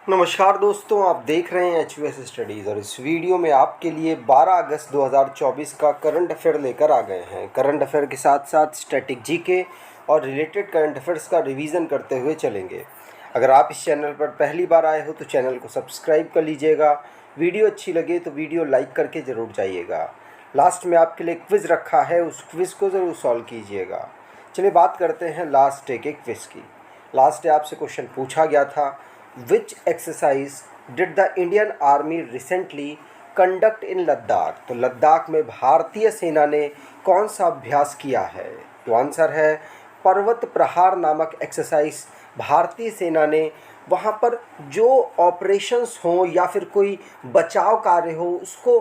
नमस्कार दोस्तों, आप देख रहे हैं एच स्टडीज़ और इस वीडियो में आपके लिए 12 अगस्त 2024 का करंट अफेयर लेकर आ गए हैं। करंट अफेयर के साथ साथ स्टैटिक जीके और रिलेटेड करंट अफेयर्स का रिवीजन करते हुए चलेंगे। अगर आप इस चैनल पर पहली बार आए हो तो चैनल को सब्सक्राइब कर लीजिएगा। वीडियो अच्छी लगे तो वीडियो लाइक करके ज़रूर जाइएगा। लास्ट में आपके लिए क्विज़ रखा है, उस क्विज़ को ज़रूर सॉल्व कीजिएगा। चलिए बात करते हैं लास्ट डे के क्विज़ की। लास्ट डे आपसे क्वेश्चन पूछा गया था, Which exercise did the Indian Army recently conduct in Ladakh? तो लद्दाख में भारतीय सेना ने कौन सा अभ्यास किया है? तो आंसर है पर्वत प्रहार नामक एक्सरसाइज भारतीय सेना ने वहाँ पर जो ऑपरेशंस हों या फिर कोई बचाव कार्य हो उसको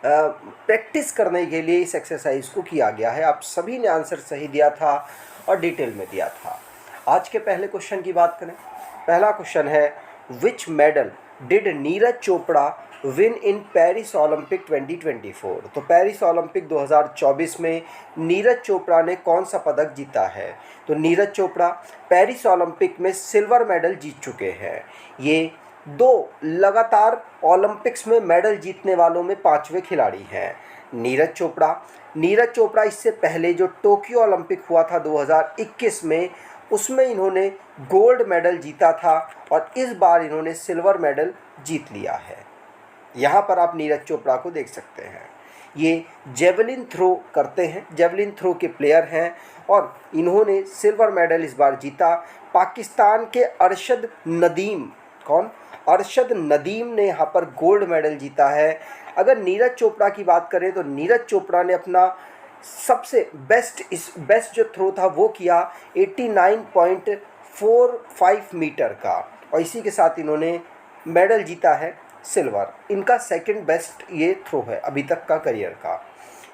प्रैक्टिस करने के लिए इस एक्सरसाइज को किया गया है। आप सभी ने आंसर सही दिया था और डिटेल में दिया था। आज के पहले क्वेश्चन की बात करें। पहला क्वेश्चन है, विच medal did Neeraj Chopra win in Paris Olympic 2024? तो पेरिस ओलंपिक 2024 में नीरज चोपड़ा ने कौन सा पदक जीता है? तो नीरज चोपड़ा पेरिस ओलंपिक में सिल्वर मेडल जीत चुके हैं। ये 2 लगातार ओलंपिक्स में मेडल जीतने वालों में 5वें खिलाड़ी हैं नीरज चोपड़ा इससे पहले जो टोक्यो ओलंपिक हुआ था 2021 में, उसमें इन्होंने गोल्ड मेडल जीता था और इस बार इन्होंने सिल्वर मेडल जीत लिया है। यहाँ पर आप नीरज चोपड़ा को देख सकते हैं। ये जेवलिन थ्रो करते हैं, जेवलिन थ्रो के प्लेयर हैं और इन्होंने सिल्वर मेडल इस बार जीता। पाकिस्तान के अरशद नदीम ने यहाँ पर गोल्ड मेडल जीता है। अगर नीरज चोपड़ा की बात करें तो नीरज चोपड़ा ने अपना सबसे बेस्ट जो थ्रो था वो किया 89.45 मीटर का और इसी के साथ इन्होंने मेडल जीता है सिल्वर। इनका सेकंड बेस्ट ये थ्रो है अभी तक का करियर का।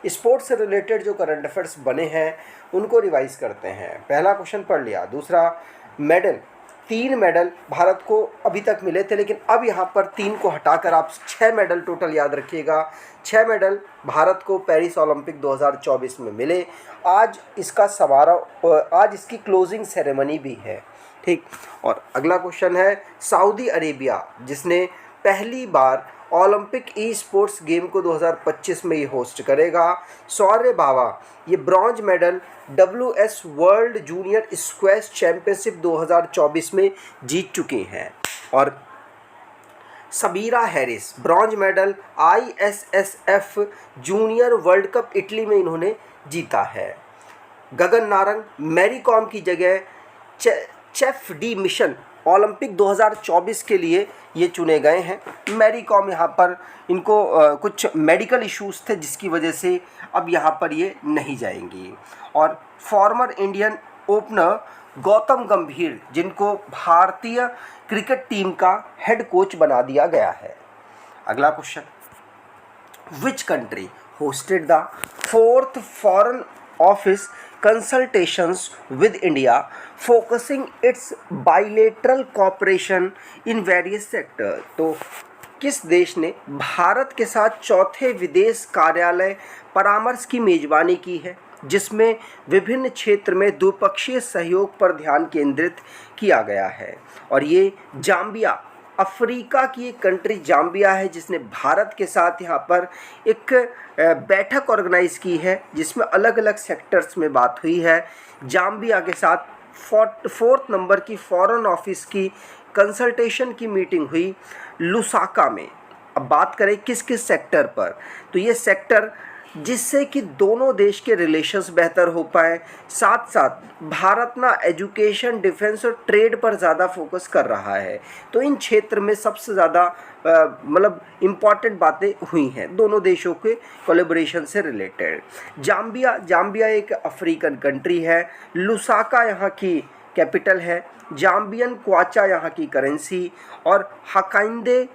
स्पोर्ट्स से रिलेटेड जो करंट अफेयर्स बने हैं उनको रिवाइज करते हैं। पहला क्वेश्चन पढ़ लिया। दूसरा, 3 मेडल भारत को अभी तक मिले थे, लेकिन अब यहाँ पर 3 को हटाकर आप 6 मेडल टोटल याद रखिएगा। 6 मेडल भारत को पेरिस ओलंपिक 2024 में मिले। आज इसकी क्लोजिंग सेरेमनी भी है, ठीक। और अगला क्वेश्चन है, सऊदी अरेबिया जिसने पहली बार ओलंपिक ई स्पोर्ट्स गेम को 2025 में ये होस्ट करेगा। सौर्य बाबा ये bronze medal WS world junior squash championship 2024 में जीत चुके हैं। और Sabira Harris bronze medal ISSF junior world cup Italy में इन्होंने जीता है। गगन नारंग मैरी कॉम की जगह चेफ डी मिशन ओलंपिक 2024 के लिए ये चुने गए हैं। मैरी कॉम यहाँ पर इनको कुछ मेडिकल इश्यूज़ थे जिसकी वजह से अब यहाँ पर ये नहीं जाएंगी। और फॉर्मर इंडियन ओपनर गौतम गंभीर जिनको भारतीय क्रिकेट टीम का हेड कोच बना दिया गया है। अगला question, which country hosted the 4th foreign office consultations with India focusing its bilateral cooperation in various sectors? तो किस देश ने भारत के साथ चौथे विदेश कार्यालय परामर्श की मेज़बानी की है जिसमें विभिन्न क्षेत्र में द्विपक्षीय सहयोग पर ध्यान केंद्रित किया गया है? और ये जाम्बिया, अफ्रीका की एक कंट्री जाम्बिया है जिसने भारत के साथ यहाँ पर एक बैठक ऑर्गेनाइज़ की है जिसमें अलग अलग सेक्टर्स में बात हुई है। जाम्बिया के साथ 4th नंबर की फॉरेन ऑफिस की कंसल्टेशन की मीटिंग हुई लुसाका में। अब बात करें किस किस सेक्टर पर, तो ये सेक्टर जिससे कि दोनों देश के रिलेशंस बेहतर हो पाए, साथ साथ भारत ना एजुकेशन, डिफेंस और ट्रेड पर ज़्यादा फोकस कर रहा है। तो इन क्षेत्र में सबसे ज़्यादा मतलब इम्पॉर्टेंट बातें हुई हैं दोनों देशों के कोलैबोरेशन से रिलेटेड। जाम्बिया एक अफ्रीकन कंट्री है। लुसाका यहाँ की कैपिटल है। जाम्बियन क्वाचा यहाँ की करेंसी और हकाइंदे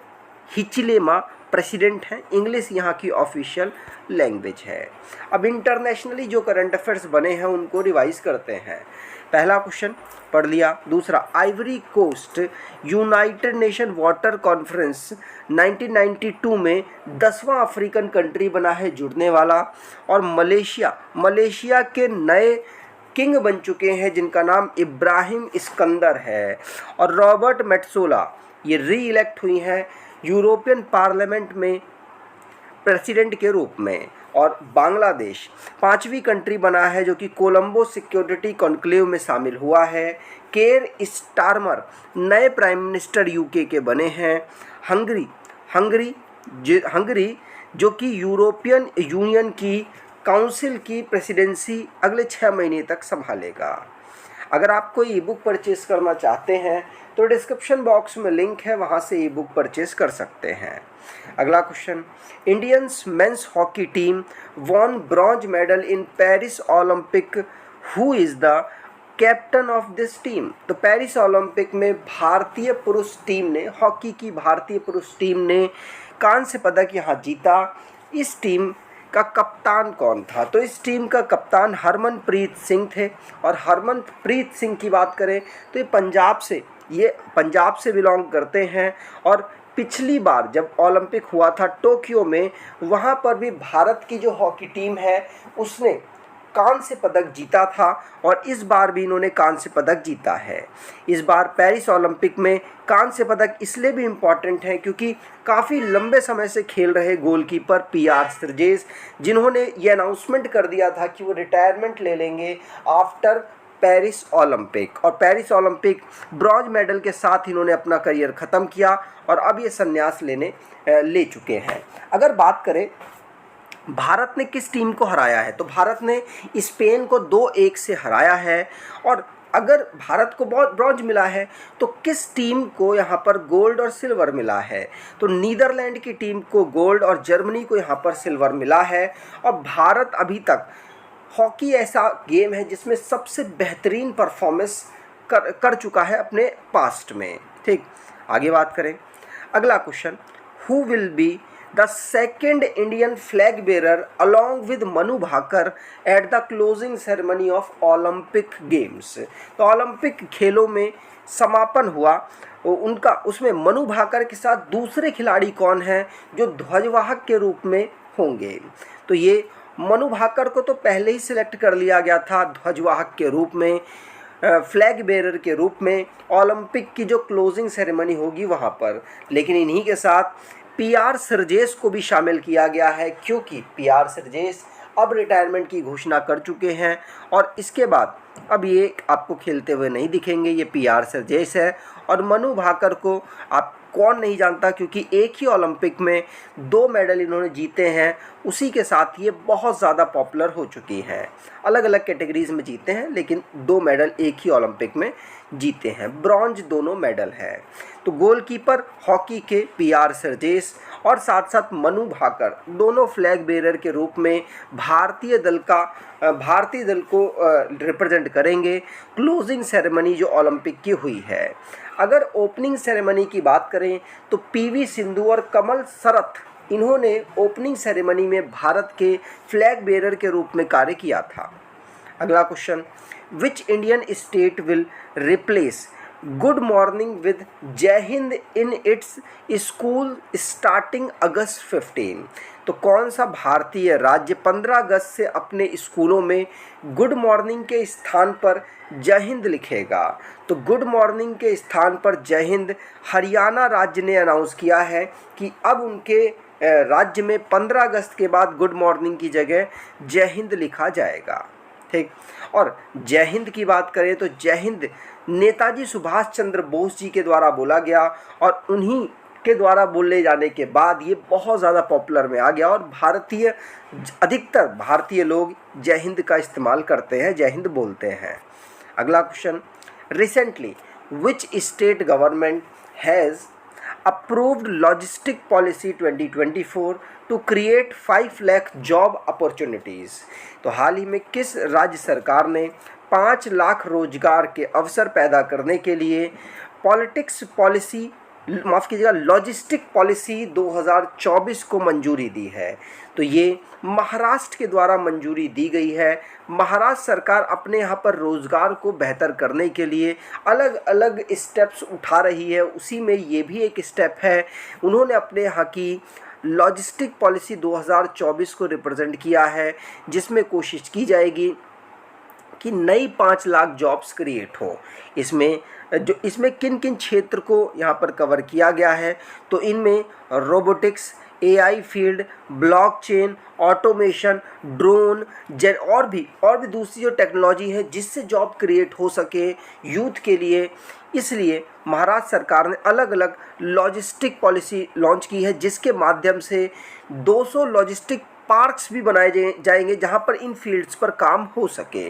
हिचिलेमा प्रेसिडेंट हैं। इंग्लिश यहाँ की ऑफिशियल लैंग्वेज है। अब इंटरनेशनली जो करंट अफेयर्स बने हैं उनको रिवाइज करते हैं। पहला क्वेश्चन पढ़ लिया। दूसरा, Ivory Coast United Nation Water Conference 1992 में 10वां अफ्रीकन कंट्री बना है जुड़ने वाला। और मलेशिया के नए किंग बन चुके हैं जिनका नाम इब्राहिम इस्कंदर है, और रॉबर्ट मेट्सोला ये री इलेक्ट हुई हैं यूरोपियन पार्लियामेंट में प्रेसिडेंट के रूप में। और बांग्लादेश 5वीं कंट्री बना है जो कि कोलंबो सिक्योरिटी कॉन्क्लेव में शामिल हुआ है। केर स्टारमर नए प्राइम मिनिस्टर यूके के बने हैं। हंगरी जो कि यूरोपियन यूनियन की काउंसिल की प्रेसिडेंसी अगले 6 महीने तक संभालेगा। अगर आप कोई ई बुक परचेज़ करना चाहते हैं तो डिस्क्रिप्शन बॉक्स में लिंक है, वहाँ से ई बुक परचेज़ कर सकते हैं। अगला question, Indians men's hockey team von bronze medal in Paris Olympic, who is the captain of this team. तो पेरिस ओलंपिक में भारतीय पुरुष टीम ने, हॉकी की भारतीय पुरुष टीम ने कांस्य पदक यहाँ जीता। इस टीम का कप्तान कौन था? तो इस टीम का कप्तान हरमनप्रीत सिंह थे। और हरमनप्रीत सिंह की बात करें तो ये पंजाब से बिलोंग करते हैं। और पिछली बार जब ओलंपिक हुआ था टोक्यो में, वहाँ पर भी भारत की जो हॉकी टीम है उसने कांस्य पदक जीता था, और इस बार भी इन्होंने कांस्य पदक जीता है। इस बार पेरिस ओलंपिक में कांस्य पदक इसलिए भी इम्पॉर्टेंट है क्योंकि काफ़ी लंबे समय से खेल रहे गोलकीपर पीआर सरजेस, जिन्होंने ये अनाउंसमेंट कर दिया था कि वो रिटायरमेंट ले लेंगे आफ्टर पेरिस ओलंपिक, और पेरिस ओलंपिक ब्रॉन्ज मेडल के साथ इन्होंने अपना करियर ख़त्म किया और अब ये संन्यास ले चुके हैं। अगर बात करें भारत ने किस टीम को हराया है, तो भारत ने स्पेन को 2-1 से हराया है। और अगर भारत को ब्रॉन्ज मिला है तो किस टीम को यहाँ पर गोल्ड और सिल्वर मिला है, तो नीदरलैंड की टीम को गोल्ड और जर्मनी को यहाँ पर सिल्वर मिला है। और भारत अभी तक हॉकी ऐसा गेम है जिसमें सबसे बेहतरीन परफॉर्मेंस कर चुका है अपने पास्ट में। ठीक, आगे बात करें। अगला question, who will be the second Indian flag bearer along with Manu Bhaker at the closing ceremony of Olympic Games. तो ओलंपिक खेलों में समापन हुआ उनका, उसमें मनु भाकर के साथ दूसरे खिलाड़ी कौन हैं जो ध्वजवाहक के रूप में होंगे। तो ये मनु भाकर को तो पहले ही सिलेक्ट कर लिया गया था ध्वजवाहक के रूप में, फ्लैग बेरर के रूप में ओलंपिक की जो क्लोजिंग सेरेमनी होगी वहाँ पर। लेकिन इन्हीं के साथ पीआर सरजेस को भी शामिल किया गया है क्योंकि पीआर सरजेस अब रिटायरमेंट की घोषणा कर चुके हैं, और इसके बाद अब ये आपको खेलते हुए नहीं दिखेंगे। ये पीआर सरजेस है। और मनु भाकर को आप कौन नहीं जानता, क्योंकि एक ही ओलंपिक में 2 मेडल इन्होंने जीते हैं। उसी के साथ ये बहुत ज़्यादा पॉपुलर हो चुकी हैं। अलग अलग कैटेगरीज में जीते हैं लेकिन 2 मेडल एक ही ओलंपिक में जीते हैं, ब्रॉन्ज दोनों मेडल है। तो गोलकीपर हॉकी के पीआर सरजेस और साथ साथ मनु भाकर दोनों फ्लैग बेरर के रूप में भारतीय दल को रिप्रेजेंट करेंगे। क्लोजिंग सेरेमनी जो ओलंपिक की हुई है। अगर ओपनिंग सेरेमनी की बात करें तो पीवी सिंधु और कमल शरत, इन्होंने ओपनिंग सेरेमनी में भारत के फ्लैग बेरर के रूप में कार्य किया था। अगला question, which Indian state will replace good morning with Jai Hind in its school starting August 15। तो कौन सा भारतीय राज्य 15 अगस्त से अपने स्कूलों में गुड मॉर्निंग के स्थान पर जय हिंद लिखेगा? तो गुड मॉर्निंग के स्थान पर जय हिंद हरियाणा राज्य ने अनाउंस किया है कि अब उनके राज्य में 15 अगस्त के बाद गुड मॉर्निंग की जगह जय हिंद लिखा जाएगा। ठीक, और जय हिंद की बात करें तो जय हिंद नेताजी सुभाष चंद्र बोस जी के द्वारा बोला गया, और उन्हीं के द्वारा बोले जाने के बाद ये बहुत ज़्यादा पॉपुलर में आ गया, और अधिकतर भारतीय लोग जय हिंद का इस्तेमाल करते हैं, जय हिंद बोलते हैं। अगला question, recently which state government has approved logistic policy 2024 to create 5 lakh job opportunities। तो हाल ही में किस राज्य सरकार ने 5 लाख रोजगार के अवसर पैदा करने के लिए लॉजिस्टिक पॉलिसी 2024 को मंजूरी दी है? तो ये महाराष्ट्र के द्वारा मंजूरी दी गई है। महाराष्ट्र सरकार अपने यहाँ पर रोज़गार को बेहतर करने के लिए अलग अलग स्टेप्स उठा रही है, उसी में ये भी एक स्टेप है। उन्होंने अपने यहाँ की लॉजिस्टिक पॉलिसी 2024 को रिप्रेजेंट किया है, जिसमें कोशिश की जाएगी कि नई 5 लाख जॉब्स क्रिएट हों। इसमें किन किन क्षेत्र को यहाँ पर कवर किया गया है, तो इनमें robotics, AI field, blockchain, automation, drone, और भी दूसरी जो टेक्नोलॉजी है जिससे जॉब क्रिएट हो सके यूथ के लिए, इसलिए महाराष्ट्र सरकार ने अलग अलग लॉजिस्टिक पॉलिसी लॉन्च की है, जिसके माध्यम से 200 लॉजिस्टिक पार्क्स भी बनाए जाएंगे जहां पर इन फील्ड्स पर काम हो सके,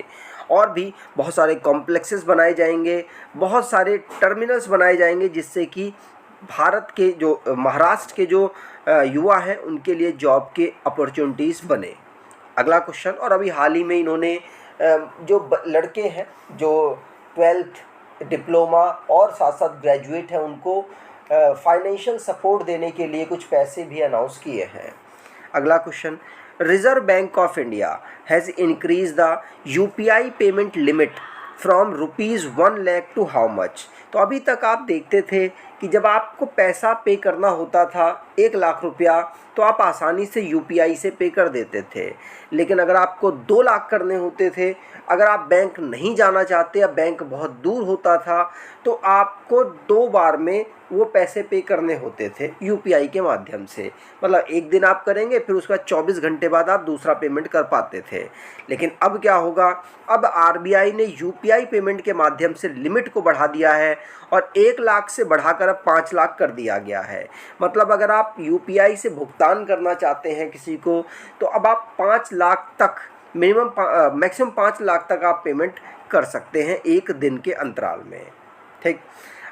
और भी बहुत सारे कॉम्प्लेक्सेस बनाए जाएंगे, बहुत सारे टर्मिनल्स बनाए जाएंगे, जिससे कि भारत के जो महाराष्ट्र के जो युवा हैं उनके लिए जॉब के अपॉर्चुनिटीज़ बने। अगला क्वेश्चन, और अभी हाल ही में इन्होंने जो लड़के हैं जो 12th डिप्लोमा और साथ साथ ग्रेजुएट हैं उनको फाइनेंशियल सपोर्ट देने के लिए कुछ पैसे भी अनाउंस किए हैं। अगला question, Reserve Bank of India has increase the UPI payment limit from ₹1 lakh to how much. तो अभी तक आप देखते थे कि जब आपको पैसा पे करना होता था 1 लाख रुपया, तो आप आसानी से यूपीआई से पे कर देते थे, लेकिन अगर आपको 2 लाख करने होते थे, अगर आप बैंक नहीं जाना चाहते या बैंक बहुत दूर होता था, तो आपको 2 बार में वो पैसे पे करने होते थे यूपीआई के माध्यम से। मतलब एक दिन आप करेंगे, फिर उसके बाद 24 घंटे बाद आप दूसरा पेमेंट कर पाते थे। लेकिन अब क्या होगा, अब आरबीआई ने यूपीआई पेमेंट के माध्यम से लिमिट को बढ़ा दिया है और 1 लाख से बढ़ाकर अब 5 लाख कर दिया गया है। मतलब अगर आप यूपीआई से भुगतान करना चाहते हैं किसी को, तो अब आप 5 लाख तक मैक्सिमम 5 लाख तक आप पेमेंट कर सकते हैं एक दिन के अंतराल में। ठीक।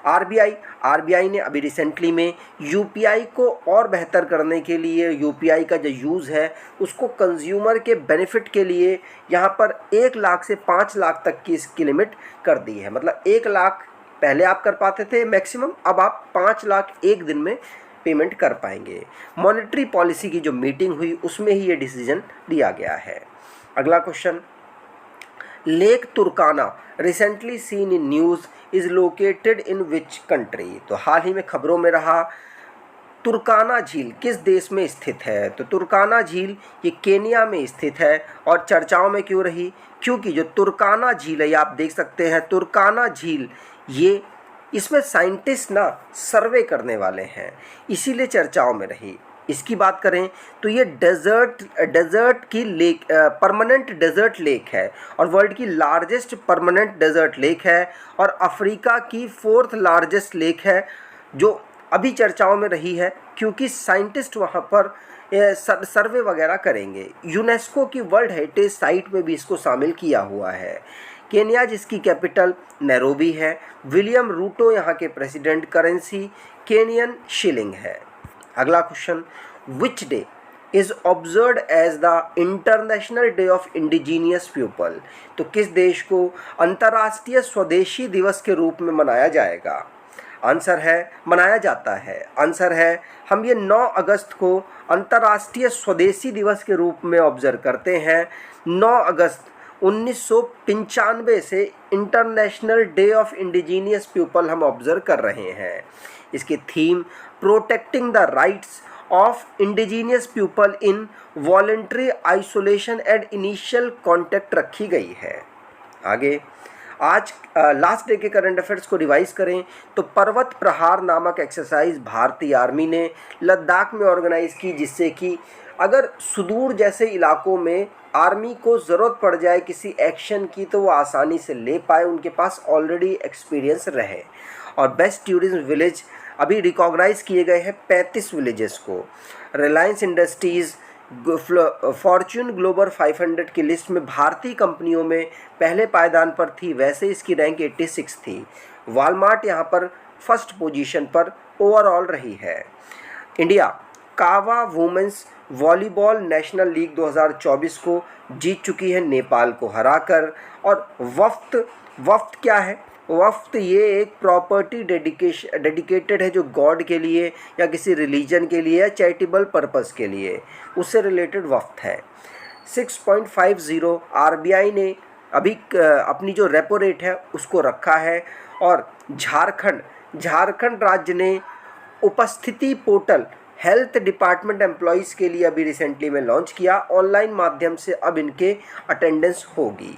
आरबीआई ने अभी रिसेंटली में यूपीआई को और बेहतर करने के लिए, यूपीआई का जो यूज़ है उसको कंज्यूमर के बेनिफिट के लिए यहाँ पर 1 लाख से 5 लाख तक की इसकी लिमिट कर दी है। मतलब 1 लाख पहले आप कर पाते थे मैक्सिमम, अब आप 5 लाख एक दिन में पेमेंट कर पाएंगे। मॉनेटरी पॉलिसी की जो मीटिंग हुई उसमें ही ये डिसीजन लिया गया है। अगला question, lake तुर्काना recently seen in news is located in which country. तो हाल ही में खबरों में रहा तुर्काना झील किस देश में स्थित है। तो तुर्काना झील ये केनिया में स्थित है और चर्चाओं में क्यों रही, क्योंकि जो तुर्काना झील है, ये आप देख सकते हैं तुर्काना झील, ये इसमें साइंटिस्ट ना सर्वे करने वाले हैं, इसीलिए चर्चाओं में रही। इसकी बात करें तो ये डेजर्ट की लेक, परमानेंट डेजर्ट लेक है और वर्ल्ड की लार्जेस्ट परमानेंट डेजर्ट लेक है और अफ्रीका की 4th लार्जेस्ट लेक है, जो अभी चर्चाओं में रही है क्योंकि साइंटिस्ट वहाँ पर सर्वे वगैरह करेंगे। यूनेस्को की वर्ल्ड हेरिटेज साइट में भी इसको शामिल किया हुआ है। केन्या जिसकी कैपिटल नैरोबी है, विलियम रूटो यहाँ के प्रेसिडेंट, करेंसी केनियन शिलिंग है। अगला question, which day is observed as the International Day of Indigenous People. तो किस देश को अंतर्राष्ट्रीय स्वदेशी दिवस के रूप में मनाया जाएगा। आंसर है मनाया जाता है, आंसर है हम ये 9 अगस्त को अंतर्राष्ट्रीय स्वदेशी दिवस के रूप में ऑब्जर्व करते हैं। 9 अगस्त 1995 से international Day of Indigenous people हम ऑब्जर्व कर रहे हैं। इसकी theme protecting the rights of Indigenous people in voluntary isolation and initial contact रखी गई है। आगे आज लास्ट डे के करंट अफेयर्स को रिवाइज करें तो पर्वत प्रहार नामक एक्सरसाइज भारतीय आर्मी ने लद्दाख में ऑर्गेनाइज की, जिससे कि अगर सुदूर जैसे इलाकों में आर्मी को ज़रूरत पड़ जाए किसी एक्शन की तो वो आसानी से ले पाए, उनके पास ऑलरेडी एक्सपीरियंस रहे। और बेस्ट टूरिज्म विलेज अभी रिकॉग्नाइज किए गए हैं 35 विलेजेस को। रिलायंस इंडस्ट्रीज़ फॉर्च्यून ग्लोबल 500 की लिस्ट में भारतीय कंपनियों में पहले पायदान पर थी, वैसे इसकी रैंक 86 थी। वॉलमार्ट यहाँ पर फर्स्ट पोजीशन पर ओवरऑल रही है। इंडिया कावा वुमेंस वॉलीबॉल नेशनल लीग 2024 को जीत चुकी है नेपाल को हराकर। और वफ्त क्या है, वफ्त ये एक प्रॉपर्टी डेडिकेटेड है जो गॉड के लिए या किसी रिलीजन के लिए या चैरिटेबल पर्पस के लिए, उससे रिलेटेड वफ्त है। 6.50 आरबीआई ने अभी अपनी जो रेपो रेट है उसको रखा है। और झारखंड राज्य ने उपस्थिति पोर्टल हेल्थ डिपार्टमेंट एम्प्लॉयज़ के लिए अभी रिसेंटली में लॉन्च किया, ऑनलाइन माध्यम से अब इनके अटेंडेंस होगी।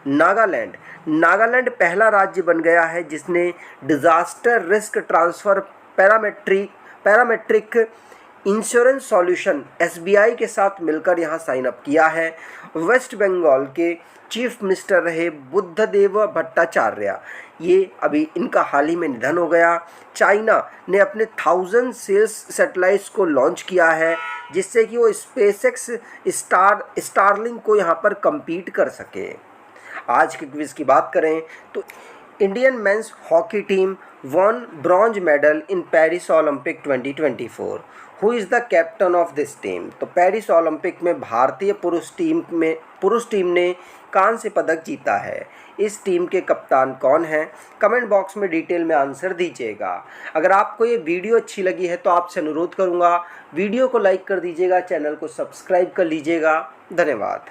नागालैंड पहला राज्य बन गया है जिसने disaster risk transfer parametric insurance solution SBI के साथ मिलकर यहाँ साइन अप किया है। वेस्ट बंगाल के चीफ मिनिस्टर रहे बुद्धदेव भट्टाचार्य, ये अभी इनका हाल ही में निधन हो गया। चाइना ने अपने 1000 सेल्स सैटेलाइट्स को लॉन्च किया है जिससे कि वो स्पेसएक्स स्टारलिंक को यहाँ पर compete कर सके। आज के क्विज की बात करें तो Indian men's hockey team won bronze medal in Paris Olympic 2024। Who is the captain of this team? तो पेरिस ओलंपिक में भारतीय पुरुष टीम ने कांस्य पदक जीता है। इस टीम के कप्तान कौन हैं? कमेंट बॉक्स में डिटेल में आंसर दीजिएगा। अगर आपको ये वीडियो अच्छी लगी है तो आपसे अनुरोध करूँगा वीडियो को लाइक कर दीजिएगा, चैनल को सब्सक्राइब कर लीजिएगा। धन्यवाद।